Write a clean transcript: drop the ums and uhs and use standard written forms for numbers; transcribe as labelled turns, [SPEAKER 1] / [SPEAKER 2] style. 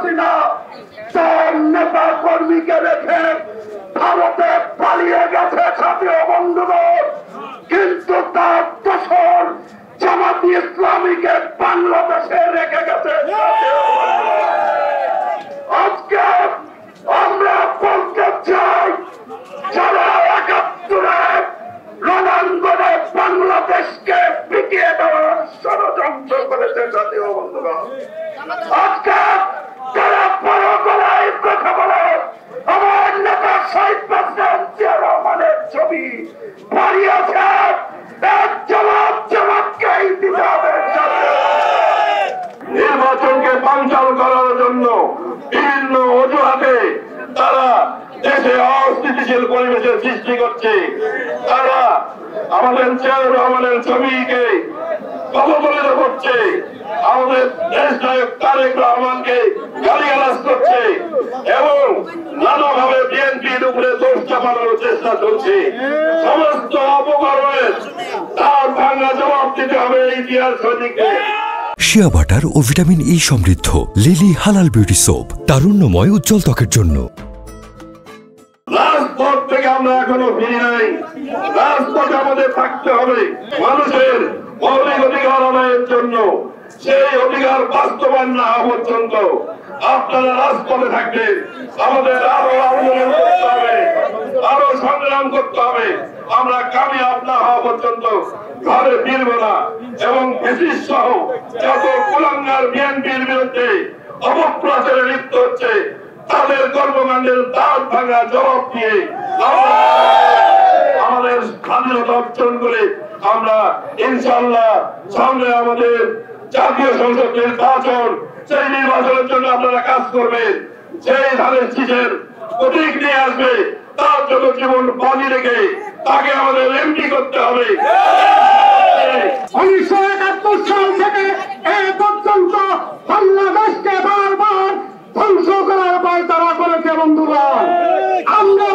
[SPEAKER 1] হাসিনা তার নেতা কর্মীকে রেখে ভারতে পালিয়ে গেছে জাতীয় বন্ধুগণ, কিন্তু তার দোসর জামাতি ইসলামীকে বাংলাদেশে রেখে গেছে। আজকে আমরা বলতে চাই, যারা ৭১-এ রণাঙ্গনে বাংলাদেশকে পিটিয়ে দেওয়ার ষড়যন্ত্র করেছে জাতীয় বন্ধুগণ, আজকে তারা বড় গলায় কথা বলে আমার নেতা শহীদ প্রেসিডেন্ট জিয়া রহমানের ছবি বাড়িয়েছে, এর জবাব জামাতকেই দিতে হবে। নির্বাচনকে বানচাল করার জন্য বিভিন্ন অজুহাতে তারা দেশে অস্থিতিশীল পরিবেশের সৃষ্টি করছে। তারা আমাদের জিয়া রহমানের ছবিকে অবহেলিত করছে, আমাদের দেশ নায়ক তারেক রহমানকে গালিগালাজ করছে এবং নানাভাবে বিএনপির উপরে দোষ চাপানোর চেষ্টা চলছে। সমস্ত অপকর্মের তার ভাঙা জবাব দিতে হবে ইতিহাস সৈনিককে।
[SPEAKER 2] শিয়া বাটার ও ভিটামিন ই সমৃদ্ধ লিলি হালাল বিউটি সোপ, তারুণ্যময় উজ্জ্বল ত্বকের জন্য।
[SPEAKER 1] রাজপথ থেকে আমরা এখনো ফিরি নাই, রাজপথে আমাদের থাকতে হবে মানুষের মৌলিক অধিকার আদায়ের জন্য। সেই অধিকার বাস্তবায়ন না হওয়া পর্যন্ত আপনারা রাজপথে থাকবেন। আমাদের আরো আন্দোলন করতে হবে, আরো সংগ্রাম করতে হবে। আমরা কামিয়াব না হওয়া পর্যন্ত ঘরে ফিরব না এবং ফ্যাসিস্ট সহ যত কুলাঙ্গার বিএনপির বিরুদ্ধে অপপ্রচারে লিপ্ত হচ্ছে তাদের কর্মকাণ্ডের দাঁত ভাঙা জবাব দিয়ে আমাদের স্বাধীনতা অর্জন করে আমরা ইনশাআল্লাহ সামনে আমাদের জাতীয় সংসদ নির্বাচন, সেই নির্বাচনের জন্য আপনারা কাজ করবেন। সেই ধানের শীষের প্রতীক নিয়ে আসবে, তার জন্য জীবন বাজি রেখে তাকে আমাদের এমপি করতে হবে।
[SPEAKER 3] 1971 সাল থেকে এ পর্যন্ত বাংলাদেশকে বারবার ধ্বংস করার পায় তারা করেছে বন্ধুরা। আমরা